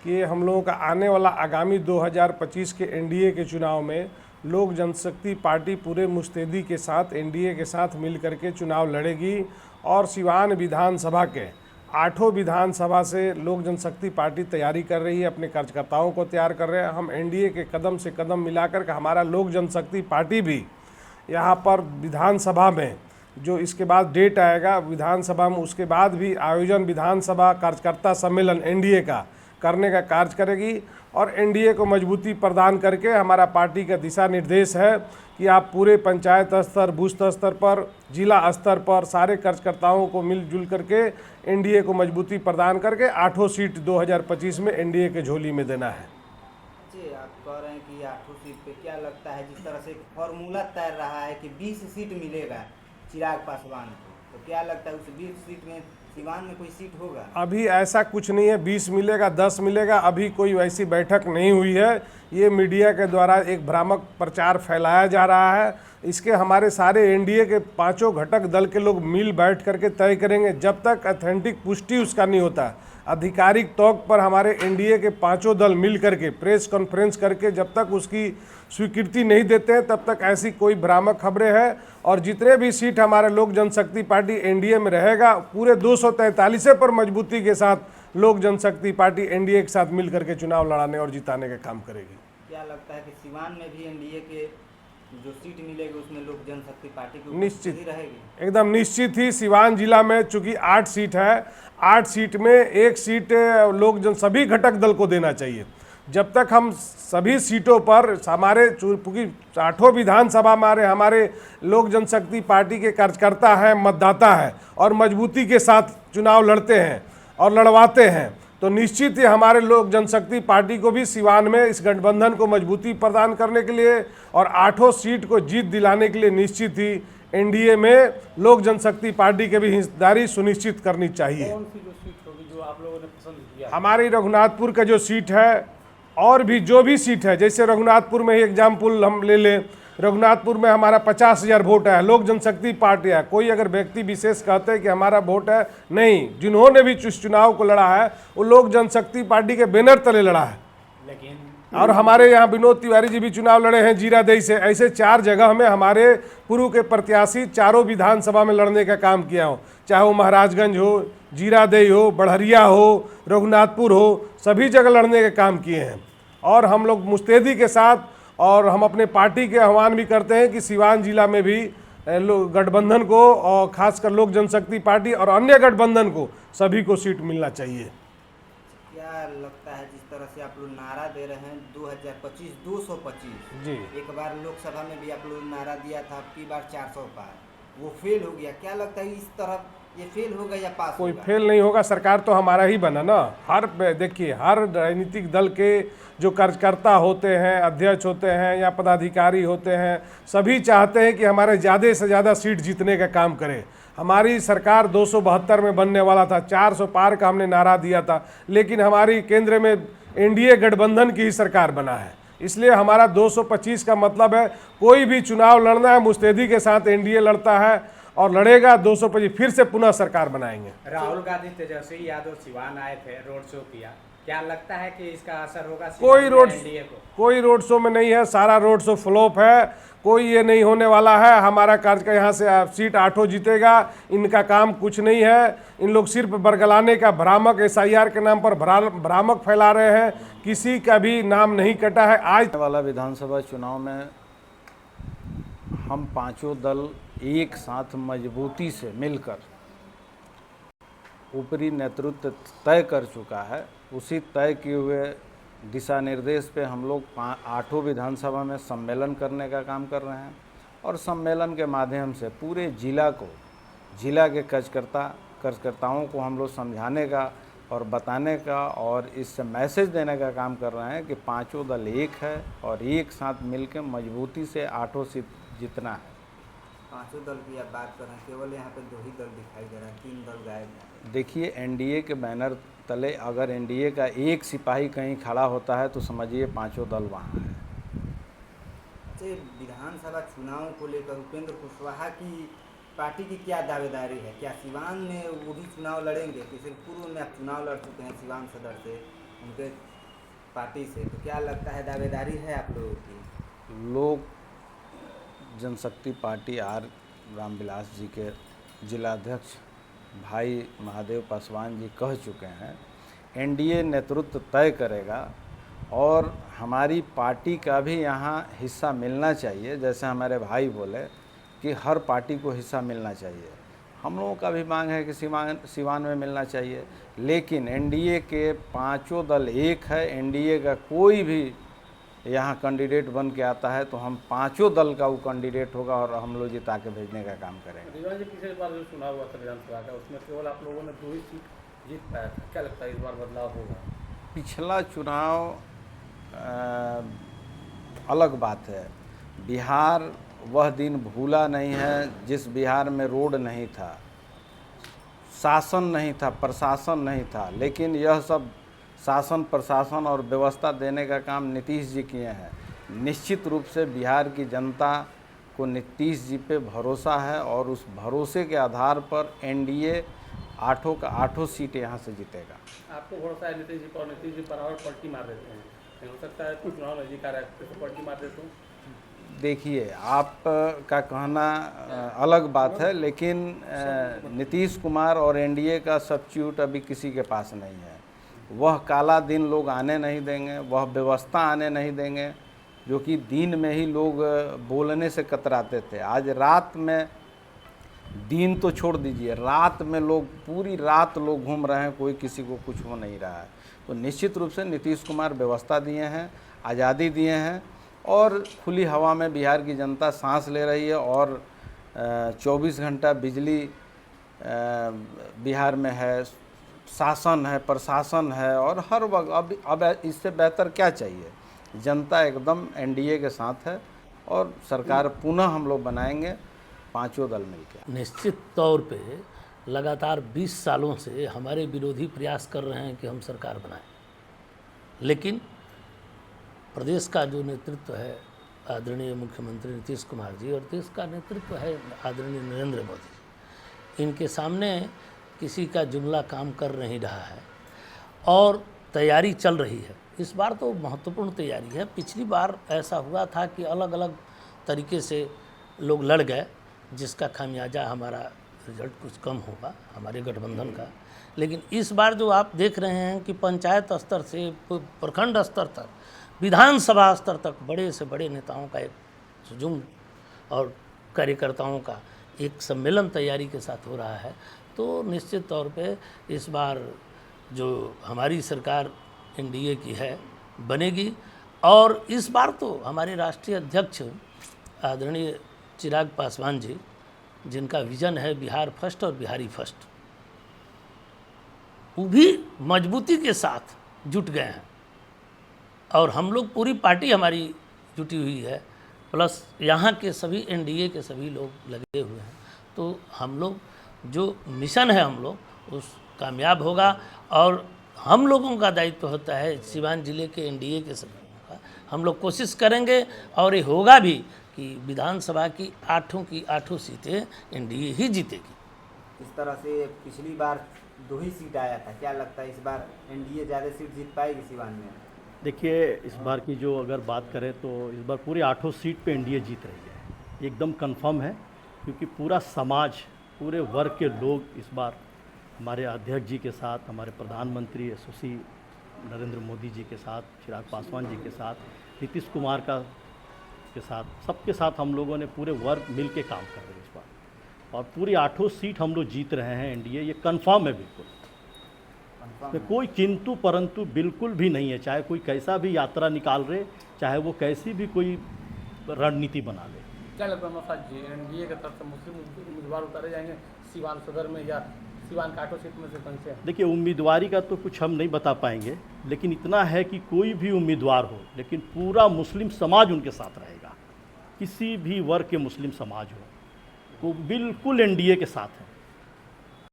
कि हम लोगों का आने वाला आगामी 2025 के एनडीए के चुनाव में लोक जनशक्ति पार्टी पूरे मुस्तैदी के साथ एनडीए के साथ मिल करके चुनाव लड़ेगी और सिवान विधानसभा के 8 विधानसभा से लोक जनशक्ति पार्टी तैयारी कर रही है, अपने कार्यकर्ताओं को तैयार कर रहे हैं। हम एनडीए के कदम से कदम मिलाकर के हमारा लोक जनशक्ति पार्टी भी यहाँ पर विधानसभा में जो इसके बाद डेट आएगा विधानसभा में, उसके बाद भी आयोजन विधानसभा कार्यकर्ता सम्मेलन एनडीए का करने का कार्य करेगी और एनडीए को मजबूती प्रदान करके हमारा पार्टी का दिशा निर्देश है कि आप पूरे पंचायत स्तर, बूथ स्तर पर, जिला स्तर पर सारे कार्यकर्ताओं को मिलजुल करके एनडीए को मजबूती प्रदान करके 8 सीट 2025 में एनडीए के झोली में देना है। जी, आप कह रहे हैं कि 8 सीट पे क्या लगता है, जिस तरह से फॉर्मूला तैर रहा है कि 20 सीट मिलेगा चिराग पासवान को, तो क्या लगता है उस 20 सीट में सिवान में कोई सीट होगा? अभी ऐसा कुछ नहीं है 20 मिलेगा 10 मिलेगा, अभी कोई वैसी बैठक नहीं हुई है। ये मीडिया के द्वारा एक भ्रामक प्रचार फैलाया जा रहा है। इसके हमारे सारे एनडीए के 5 घटक दल के लोग मिल बैठ करके तय करेंगे। जब तक ऑथेंटिक पुष्टि उसका नहीं होता, आधिकारिक तौर पर हमारे एनडीए के 5 दल मिल करके प्रेस कॉन्फ्रेंस करके जब तक उसकी स्वीकृति नहीं देते हैं तब तक ऐसी कोई भ्रामक खबरें हैं। और जितने भी सीट हमारे लोक जनशक्ति पार्टी एनडीए में रहेगा पूरे 243 पर मजबूती के साथ लोक जनशक्ति पार्टी एनडीए के साथ मिल करके चुनाव लड़ाने और जिताने का काम करेगी। क्या लगता है कि सिवान में भी एनडीए के जो सीट मिलेगी उसमें लोक जनशक्ति पार्टी की निश्चित रहेगी? एकदम निश्चित ही। सिवान जिला में चूंकि 8 सीट है, 8 सीट में 1 सीट सभी घटक दल को देना चाहिए। जब तक हम सभी सीटों पर हमारे क्योंकि 8 विधानसभा में हमारे लोक जनशक्ति पार्टी के कार्यकर्ता हैं, मतदाता हैं और मजबूती के साथ चुनाव लड़ते हैं और लड़वाते हैं, तो निश्चित ही हमारे लोक जनशक्ति पार्टी को भी सिवान में इस गठबंधन को मजबूती प्रदान करने के लिए और 8 सीट को जीत दिलाने के लिए निश्चित ही एनडीए में लोक जनशक्ति पार्टी की भी हिस्सेदारी सुनिश्चित करनी चाहिए। कौन सी जो सीट होगी जो आप लोगों ने पसंद किया? हमारी रघुनाथपुर का जो सीट है और भी जो भी सीट है, जैसे रघुनाथपुर में ही एग्जाम्पल हम ले लें, रघुनाथपुर में हमारा 50,000 वोट है, लोक जनशक्ति पार्टी है। कोई अगर व्यक्ति विशेष कहते हैं कि हमारा वोट है, नहीं, जिन्होंने भी चुनाव को लड़ा है वो लोक जनशक्ति पार्टी के बैनर तले लड़ा है। लेकिन और हमारे यहाँ विनोद तिवारी जी भी चुनाव लड़े हैं जीरादेई से। ऐसे 4 जगह में हमारे पूर्व के प्रत्याशी चारों विधानसभा में लड़ने का काम किया हो, चाहे वो महाराजगंज हो, जीरादेई हो, बढ़हरिया हो, रघुनाथपुर हो, सभी जगह लड़ने का काम किए हैं। और हम लोग मुस्तैदी के साथ और हम अपने पार्टी के आह्वान भी करते हैं कि सिवान जिला में भी गठबंधन को और खासकर लोक जनशक्ति पार्टी और अन्य गठबंधन को सभी को सीट मिलना चाहिए। क्या लगता है जिस तरह से आप लोग नारा दे रहे हैं 2025 225 जी, एक बार लोकसभा में भी आप लोग नारा दिया था, अब की बार 400 पार, वो फेल हो गया। क्या लगता है इस तरफ ये फेल होगा या पास कोई होगा? फेल नहीं होगा, सरकार तो हमारा ही बना ना। देखिए हर राजनीतिक दल के जो कार्यकर्ता होते हैं, अध्यक्ष होते हैं या पदाधिकारी होते हैं, सभी चाहते हैं कि हमारे ज़्यादा से ज़्यादा सीट जीतने का काम करें। हमारी सरकार 272 में बनने वाला था, 400 पार का हमने नारा दिया था, लेकिन हमारी केंद्र में एनडीए गठबंधन की ही सरकार बना है। इसलिए हमारा 225 का मतलब है कोई भी चुनाव लड़ना है मुस्तैदी के साथ एनडीए लड़ता है और लड़ेगा 225, फिर से पुनः सरकार बनाएंगे। राहुल गांधी तेजस्वी यादव सिवान आए थे, रोड शो किया, क्या लगता है कि इसका असर होगा कोई रोड शो में नहीं है, सारा रोड शो फ्लॉप है। कोई ये नहीं होने वाला है। हमारा कार्यक्रम यहाँ से सीट 8 जीतेगा, इनका काम कुछ नहीं है। इन लोग सिर्फ बरगलाने का भ्रामक SIR के नाम पर भ्रामक फैला रहे हैं, किसी का भी नाम नहीं कटा है। आज वाला विधानसभा चुनाव में हम 5 दल एक साथ मजबूती से मिलकर ऊपरी नेतृत्व तय कर चुका है। उसी तय किए हुए दिशा निर्देश पे हम लोग 8 विधानसभा में सम्मेलन करने का काम कर रहे हैं और सम्मेलन के माध्यम से पूरे जिला के कार्यकर्ताओं को हम लोग समझाने का और बताने का और इससे मैसेज देने का काम कर रहे हैं कि 5 दल एक है और एक साथ मिलकर मजबूती से 8 सीट जीतना है। 5 दल की आप बात कर रहे हैं, केवल यहाँ पे 2 ही दल दिखाई दे रहा है, 3 दल गायब हैं। देखिए एनडीए के बैनर तले अगर एनडीए का एक सिपाही कहीं खड़ा होता है तो समझिए 5 दल वहाँ है। अच्छा, विधानसभा चुनाव को लेकर उपेंद्र कुशवाहा की पार्टी की क्या दावेदारी है? क्या सिवान में वो भी चुनाव लड़ेंगे? पिछले पूर्व में आप चुनाव लड़ चुके हैं सिवान सदर से, उनके पार्टी से, तो क्या लगता है दावेदारी है आप लोगों की? लोक जनशक्ति पार्टी आर रामविलास जी के जिलाध्यक्ष भाई महादेव पासवान जी कह चुके हैं, एनडीए नेतृत्व तय करेगा और हमारी पार्टी का भी यहाँ हिस्सा मिलना चाहिए। जैसे हमारे भाई बोले कि हर पार्टी को हिस्सा मिलना चाहिए, हम लोगों का भी मांग है कि सिवान में मिलना चाहिए। लेकिन एनडीए के पांचों दल एक है, एनडीए का कोई भी यहाँ कैंडिडेट बन के आता है तो हम पांचों दल का वो कैंडिडेट होगा और हम लोग जिता के भेजने का काम करेंगे। जी पिछले बार जो चुनाव हुआ था विधानसभा का, उसमें केवल आप लोगों ने 2 ही सीट जीत पाया था, क्या लगता है इस बार बदलाव होगा? पिछला चुनाव अलग बात है। बिहार वह दिन भूला नहीं है जिस बिहार में रोड नहीं था, शासन नहीं था, प्रशासन नहीं था, लेकिन यह सब शासन प्रशासन और व्यवस्था देने का काम नीतीश जी किए हैं। निश्चित रूप से बिहार की जनता को नीतीश जी पे भरोसा है और उस भरोसे के आधार पर एनडीए 8 का 8 सीट यहाँ से जीतेगा। आपको भरोसा है नीतीश जी पर, नीतीश जी बराबर पलटी मार देते हैं, नहीं हो सकता है कुछ चुनाव नजदीक आ रहा है तो पलटी मार देते हो? देखिए, आप का कहना अलग बात है, लेकिन नीतीश कुमार और एनडीए का सब्स्टिट्यूट अभी किसी के पास नहीं है। वह काला दिन लोग आने नहीं देंगे, वह व्यवस्था आने नहीं देंगे, जो कि दिन में ही लोग बोलने से कतराते थे। आज रात में, दिन तो छोड़ दीजिए, रात में लोग पूरी रात लोग घूम रहे हैं, कोई किसी को कुछ हो नहीं रहा है। तो निश्चित रूप से नीतीश कुमार व्यवस्था दिए हैं, आज़ादी दिए हैं और खुली हवा में बिहार की जनता सांस ले रही है और 24 घंटा बिजली बिहार में है, शासन है, प्रशासन है और हर वक्त अब इससे बेहतर क्या चाहिए। जनता एकदम एनडीए के साथ है और सरकार पुनः हम लोग बनाएंगे पांचों दल मिलकर। निश्चित तौर पे लगातार 20 सालों से हमारे विरोधी प्रयास कर रहे हैं कि हम सरकार बनाएं, लेकिन प्रदेश का जो नेतृत्व है आदरणीय मुख्यमंत्री नीतीश कुमार जी और देश का नेतृत्व है आदरणीय नरेंद्र मोदी, इनके सामने किसी का जुमला काम कर नहीं रहा है और तैयारी चल रही है। इस बार तो महत्वपूर्ण तैयारी है। पिछली बार ऐसा हुआ था कि अलग अलग तरीके से लोग लड़ गए, जिसका खामियाजा हमारा रिजल्ट कुछ कम होगा हमारे गठबंधन का। लेकिन इस बार जो आप देख रहे हैं कि पंचायत स्तर से प्रखंड स्तर तक, विधानसभा स्तर तक बड़े से बड़े नेताओं का एक हुजूम और कार्यकर्ताओं का एक सम्मेलन तैयारी के साथ हो रहा है। तो निश्चित तौर पे इस बार जो हमारी सरकार एनडीए की है बनेगी और इस बार तो हमारे राष्ट्रीय अध्यक्ष आदरणीय चिराग पासवान जी, जिनका विजन है बिहार फर्स्ट और बिहारी फर्स्ट, वो भी मजबूती के साथ जुट गए हैं और हम लोग पूरी पार्टी हमारी जुटी हुई है, प्लस यहाँ के सभी एनडीए के सभी लोग लगे हुए हैं। तो हम लोग जो मिशन है हम लोग उस कामयाब होगा और हम लोगों का दायित्व होता है सिवान जिले के एनडीए के सभी लोगों का। हम लोग कोशिश करेंगे और ये होगा भी कि विधानसभा की 8 सीटें एनडीए ही जीतेगी। इस तरह से पिछली बार 2 ही सीट आया था, क्या लगता है इस बार एनडीए ज़्यादा सीट जीत पाएगी सिवान में? देखिए, इस बार की जो अगर बात करें तो इस बार पूरी 8 सीट पे एनडीए जीत रही है, एकदम कंफर्म है, क्योंकि पूरा समाज, पूरे वर्ग के लोग इस बार हमारे अध्यक्ष जी के साथ, हमारे प्रधानमंत्री यशस्वी नरेंद्र मोदी जी के साथ, चिराग पासवान जी के साथ, नीतीश कुमार के साथ, सबके साथ हम लोगों ने पूरे वर्ग मिल के काम कर रहे हैं इस बार और पूरी 8 सीट हम लोग जीत रहे हैं एनडीए, ये कंफर्म है बिल्कुल। तो कोई किंतु परंतु बिल्कुल भी नहीं है, चाहे कोई कैसा भी यात्रा निकाल रहे, चाहे वो कैसी भी कोई रणनीति बना ले। क्या लगता है मफाज जी, एनडीए की तरफ से मुस्लिम उम्मीदवार उतारे जाएंगे सिवान सदर में या सिवान का 8 सीट में से कौन से? देखिए, उम्मीदवारी का तो कुछ हम नहीं बता पाएंगे, लेकिन इतना है कि कोई भी उम्मीदवार हो, लेकिन पूरा मुस्लिम समाज उनके साथ रहेगा। किसी भी वर्ग के मुस्लिम समाज हो, वो बिल्कुल एनडीए के साथ है।